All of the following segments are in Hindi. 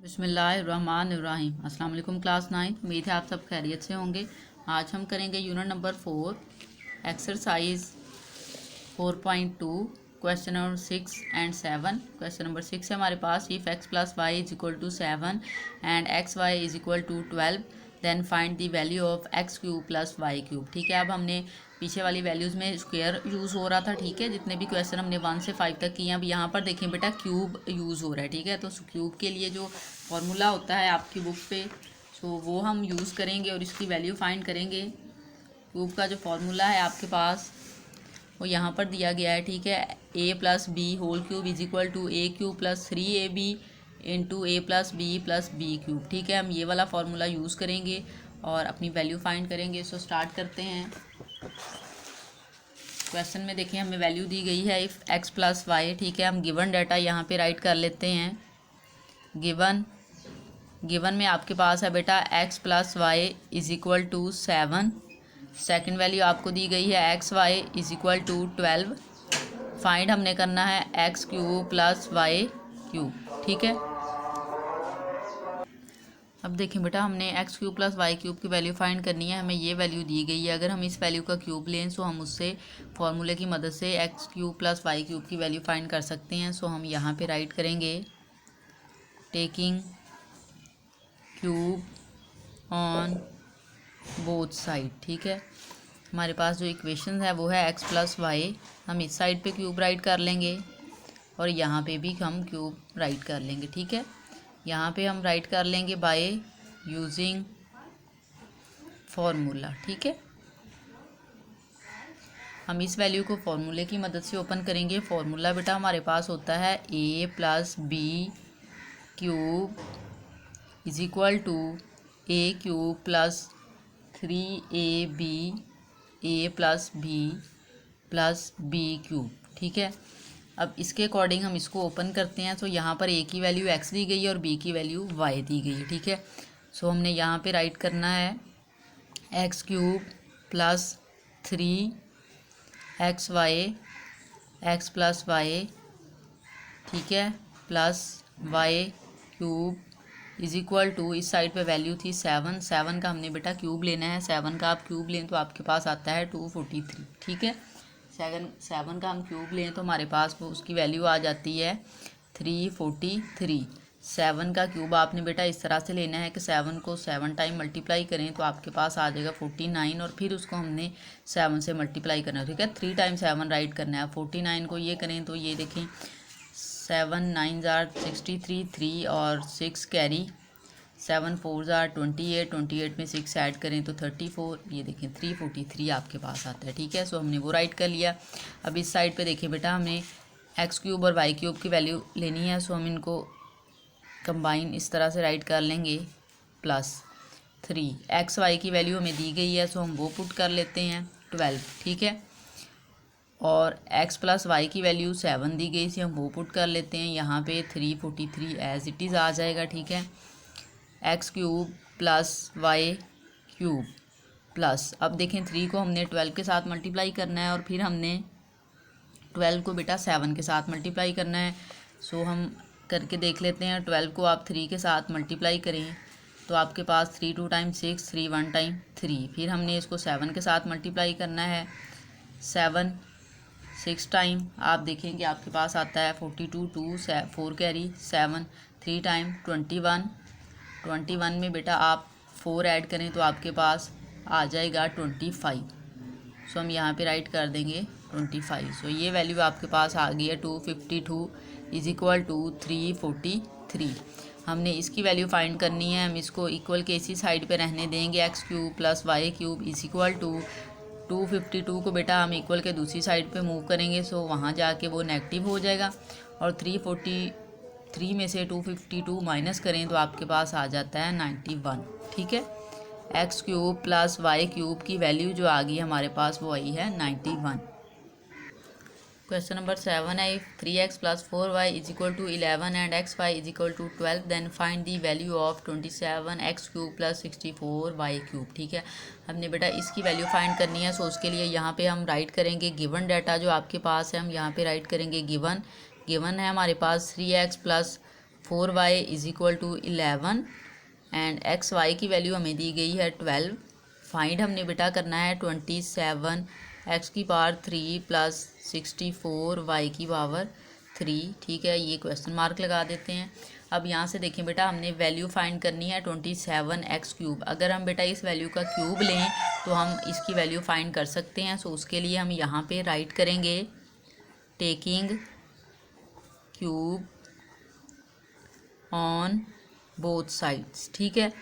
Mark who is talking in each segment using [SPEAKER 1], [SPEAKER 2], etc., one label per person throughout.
[SPEAKER 1] बिस्मिल्लाहिर्रहमानिर्रहीम। अस्सलाम वालेकुम क्लास 9। उम्मीद है आप सब खैरियत से होंगे। आज हम करेंगे unit number 4 exercise 4.2 question number 6 and 7। Question number 6 है हमारे पास, if x plus Y is equal to 7 and x Y is equal to 12 then find the value of x cube plus Y cube. ठीक है, अब हमने पीछे वाली वैल्यूज़ में स्क्वायर यूज़ हो रहा था। ठीक है, जितने भी क्वेश्चन हमने 1 से 5 तक किए, अब यहाँ पर देखें बेटा क्यूब यूज़ हो रहा है। ठीक है, तो क्यूब के लिए जो फॉर्मूला होता है आपकी बुक पे, सो वो हम यूज़ करेंगे और इसकी वैल्यू फाइंड करेंगे। क्यूब का जो फॉर्मूला है आपके पास वो यहाँ पर दिया गया है। ठीक है, a plus B whole cube is equal to A cube plus 3ab into A plus B cube. ठीक है, हम ये वाला फार्मूला यूज़ करेंगे और अपनी वैल्यू फाइंड करेंगे। सो स्टार्ट करते हैं। क्वेश्चन में देखिए हमें वैल्यू दी गई है इफ़ एक्स प्लस वाई। ठीक है, हम गिवन डाटा यहाँ पे राइट कर लेते हैं। गिवन में आपके पास है बेटा X plus Y is equal to 7। Second value आपको दी गई है X Y is equal to 12। Find हमने करना है X cube plus Y cube. ठीक है, अब देखें बेटा हमने X cube plus Y cube की वैल्यू फाइंड करनी है। हमें ये वैल्यू दी गई है, अगर हम इस वैल्यू का क्यूब लें तो हम उससे फॉर्मूले की मदद से X cube plus Y cube की वैल्यू फाइंड कर सकते हैं। सो हम यहाँ पे राइट करेंगे taking cube on both side. ठीक है, हमारे पास जो इक्वेशन है वो है एक्स प्लस वाई, हम इस साइड पे क्यूब राइट कर लेंगे और यहाँ पे भी हम क्यूब राइट कर लेंगे। ठीक है, यहाँ पे हम राइट कर लेंगे बाय यूजिंग फॉर्मूला। ठीक है, हम इस वैल्यू को फॉर्मूले की मदद से ओपन करेंगे। फॉर्मूला बेटा हमारे पास होता है a plus B cube is equal to A cube plus 3ab A plus B cube. ठीक है, अब इसके अकॉर्डिंग हम इसको ओपन करते हैं। तो यहाँ पर a की वैल्यू x दी गई है और b की वैल्यू y दी गई है। ठीक है, सो हमने यहाँ पे राइट करना है X cube plus 3xy plus Y, ठीक है, plus Y cube is equal to, इस साइड पे वैल्यू थी 7 का हमने बेटा क्यूब लेना है। 7 का आप क्यूब लें तो आपके पास आता है 243। ठीक है, 7 का हम क्यूब लें तो हमारे पास वो उसकी वैल्यू आ जाती है 343। 7 का क्यूब आपने बेटा इस तरह से लेना है कि 7 को 7 टाइम मल्टीप्लाई करें तो आपके पास आ जाएगा 49 और फिर उसको हमने 7 से मल्टीप्लाई करना है। ठीक है, 3 टाइम 7 राइट करना है। 49 को ये करें तो ये देखें 7 9 जार 63, 3 और 6 कैरी, 7 4 जार 28 में 6 ऐड करें तो 34, ये देखें 343 आपके पास आता है। ठीक है, सो हमने वो राइट कर लिया। अब इस साइड पे देखें बेटा हमें एक्स क्यूब और वाई क्यूब की वैल्यू लेनी है। सो हम इनको कंबाइन इस तरह से राइट कर लेंगे प्लस 3। एक्स वाई की वैल्यू हमें दी गई है, सो हम वो पुट कर लेते हैं 12। ठीक है, और x प्लस वाई की वैल्यू 7 दी गई थी, हम वो पुट कर लेते हैं यहाँ पे 343 एज इट इज़ आ जाएगा। ठीक है, X cube plus Y cube plus, अब देखें 3 को हमने 12 के साथ मल्टीप्लाई करना है और फिर हमने 12 को बेटा 7 के साथ मल्टीप्लाई करना है। सो हम करके देख लेते हैं। 12 को आप 3 के साथ मल्टीप्लाई करें तो आपके पास 3 2 टाइम 6, 3 1 टाइम 3, फिर हमने इसको 7 के साथ मल्टीप्लाई करना है। 7 6 टाइम आप देखेंगे आपके पास आता है 42, 2 4 कैरी 7, 3 टाइम 21 में बेटा आप 4 ऐड करें तो आपके पास आ जाएगा 25। सो हम यहाँ पे राइट कर देंगे 25। सो ये वैल्यू आपके पास आ गई है 252 इज इक्वल टू 343। हमने इसकी वैल्यू फाइंड करनी है। हम इसको इक्वल के इसी साइड पे रहने देंगे। X cube plus Y cube is equal to 252 को बेटा हम इक्वल के दूसरी साइड पे मूव करेंगे। सो वहाँ जाके वो नेगेटिव हो जाएगा और 343 में से 252 माइनस करें तो आपके पास आ जाता है 91। ठीक है, X cube plus Y cube की वैल्यू जो आ गई हमारे पास वो आई है 91। क्वेश्चन नंबर 7 है, if 3x plus 4y is equal to 11 and xy is equal to 12 then find the value of 27x cube plus 64y cube. ठीक है, हमने बेटा इसकी वैल्यू फाइंड करनी है। सो उसके लिए यहाँ पे हम राइट करेंगे गिवन डाटा जो आपके पास है, हम यहाँ पे राइट करेंगे गिवन है हमारे पास 3x plus 4y is equal to 11 and x y की वैल्यू हमें दी गई है 12। फाइंड हमने बेटा करना है 27 एक्स की पावर 3 प्लस 64 वाई की पावर 3। ठीक है, ये क्वेश्चन मार्क लगा देते हैं। अब यहाँ से देखें बेटा, हमने वैल्यू फाइंड करनी है 27 एक्स क्यूब। अगर हम बेटा इस वैल्यू का क्यूब लें तो हम इसकी वैल्यू फाइंड कर सकते हैं। सो उसके लिए हम यहाँ पे राइट करेंगे taking cube on both sides. ठीक है,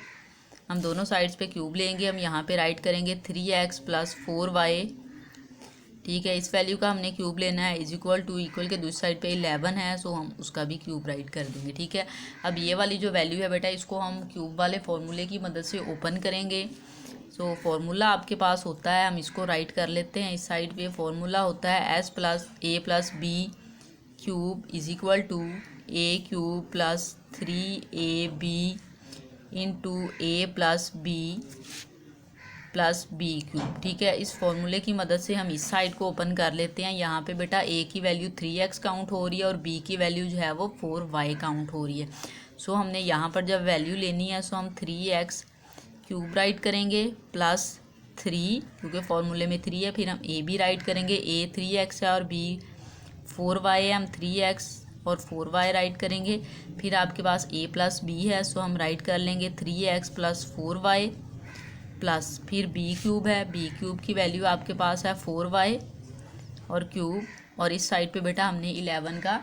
[SPEAKER 1] हम दोनों साइड्स पे क्यूब लेंगे। हम यहाँ पे राइट करेंगे 3x प्लस 4y। ठीक है, इस वैल्यू का हमने क्यूब लेना है इज इक्वल टू, इक्वल के दूसरी साइड पे 11 है, सो हम उसका भी क्यूब राइट कर देंगे। ठीक है, अब ये वाली जो वैल्यू है बेटा, इसको हम क्यूब वाले फॉर्मूले की मदद से ओपन करेंगे। सो फॉर्मूला आपके पास होता है, हम इसको राइट कर लेते हैं। इस साइड पे फॉर्मूला होता है s plus a plus B cube is equal to a cube plus 3ab into a plus B cube. ठीक है, इस फॉर्मूले की मदद से हम इस साइड को ओपन कर लेते हैं। यहाँ पे बेटा a की वैल्यू 3x काउंट हो रही है और b की वैल्यू जो है वो 4y काउंट हो रही है। सो हमने यहाँ पर जब वैल्यू लेनी है सो हम 3x क्यूब राइट करेंगे प्लस 3, क्योंकि फॉर्मूले में 3 है। फिर हम a भी राइट करेंगे, a 3x है और b 4y है, हम 3x और 4y राइट करेंगे। फिर आपके पास a प्लस बी है, सो हम राइट कर लेंगे 3x प्लस 4y प्लस फिर b क्यूब है, b क्यूब की वैल्यू आपके पास है 4y और क्यूब, और इस साइड पे बेटा हमने 11 का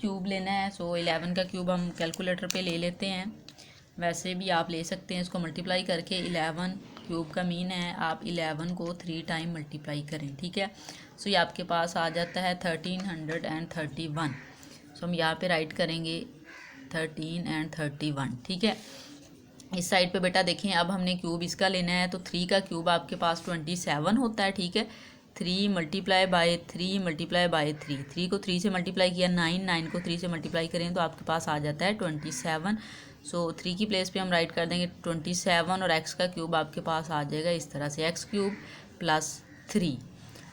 [SPEAKER 1] क्यूब लेना है। सो 11 का क्यूब हम कैलकुलेटर पे ले लेते हैं, वैसे भी आप ले सकते हैं इसको मल्टीप्लाई करके। 11 क्यूब का मीन है आप 11 को 3 टाइम मल्टीप्लाई करें। ठीक है, सो ये आपके पास आ जाता है 1331। सो हम यहाँ पे राइट करेंगे 13 एंड 31। ठीक है, इस साइड पे बेटा देखें, अब हमने क्यूब इसका लेना है तो 3 का क्यूब आपके पास 27 होता है। ठीक है, 3 मल्टीप्लाई बाय 3 मल्टीप्लाई बाय 3, 3 को 3 से मल्टीप्लाई किया 9, 9 को 3 से मल्टीप्लाई करें तो आपके पास आ जाता है 27। सो 3 की प्लेस पे हम राइट कर देंगे 27 और x का क्यूब आपके पास आ जाएगा इस तरह से, x क्यूब प्लस 3।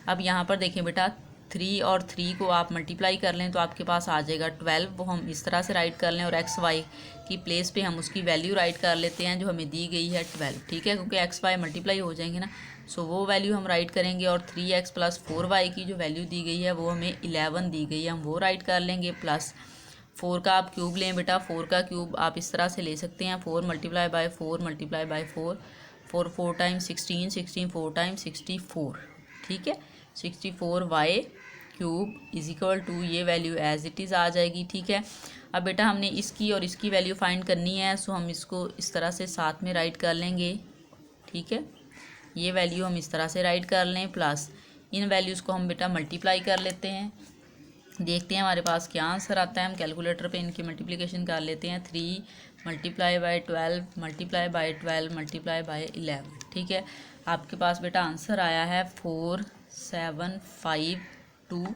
[SPEAKER 1] अब यहाँ पर देखें बेटा, 3 और 3 को आप मल्टीप्लाई कर लें तो आपके पास आ जाएगा 12, वो हम इस तरह से राइट कर लें और एक्स वाई की प्लेस पे हम उसकी वैल्यू राइट कर लेते हैं जो हमें दी गई है 12। ठीक है, क्योंकि एक्स वाई मल्टीप्लाई हो जाएंगे ना, सो वो वैल्यू हम राइट करेंगे। और 3x प्लस 4y की जो वैल्यू दी गई है वो हमें 11 दी गई है, हम वो राइट कर लेंगे। प्लस 4 का आप क्यूब लें बेटा, 4 का क्यूब आप इस तरह से ले सकते हैं 4 multiply by 4 multiply by 4, 4 4 time 16, 16 4 time 64। ठीक है, 64y cube is equal to, ये वैल्यू एज इट इज़ आ जाएगी। ठीक है, अब बेटा हमने इसकी और इसकी वैल्यू फाइंड करनी है, सो हम इसको इस तरह से साथ में राइट कर लेंगे। ठीक है, ये वैल्यू हम इस तरह से राइट कर लें, प्लस इन वैल्यूज़ को हम बेटा मल्टीप्लाई कर लेते हैं, देखते हैं हमारे पास क्या आंसर आता है। हम कैलकुलेटर पे इनकी मल्टीप्लिकेशन कर लेते हैं, 3 multiply by 12 multiply by 12 multiply by 11। ठीक है, आपके पास बेटा आंसर आया है 4752।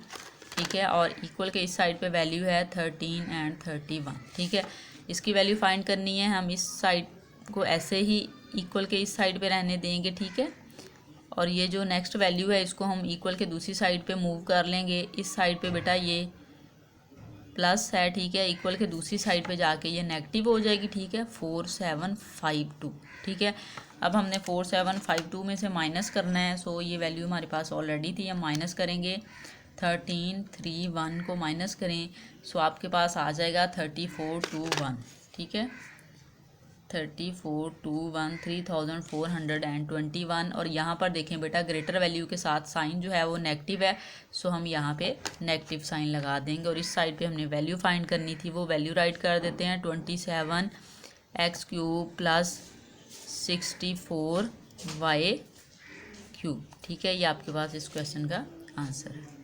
[SPEAKER 1] ठीक है, और इक्वल के इस साइड पे वैल्यू है 13 एंड 31। ठीक है, इसकी वैल्यू फाइंड करनी है, हम इस साइड को ऐसे ही इक्वल के इस साइड पे रहने देंगे। ठीक है, और ये जो नेक्स्ट वैल्यू है इसको हम इक्वल के दूसरी साइड पे मूव कर लेंगे। इस साइड पे बेटा ये प्लस है, ठीक है, इक्वल के दूसरी साइड पे जाके ये नेगेटिव हो जाएगी। ठीक है, 4752। ठीक है, अब हमने 4752 में से माइनस करना है, सो ये वैल्यू हमारे पास ऑलरेडी थी, हम माइनस करेंगे। 1331 को माइनस करें, सो आपके पास आ जाएगा 3421। ठीक है, 3421 3421। और यहाँ पर देखें बेटा, ग्रेटर वैल्यू के साथ साइन जो है वो नेगेटिव है, सो हम यहाँ पे नेगेटिव साइन लगा देंगे। और इस साइड पे हमने वैल्यू फाइंड करनी थी, वो वैल्यू राइट कर देते हैं 27x cube plus 64y cube. ठीक है, ये आपके पास इस क्वेश्चन का आंसर है।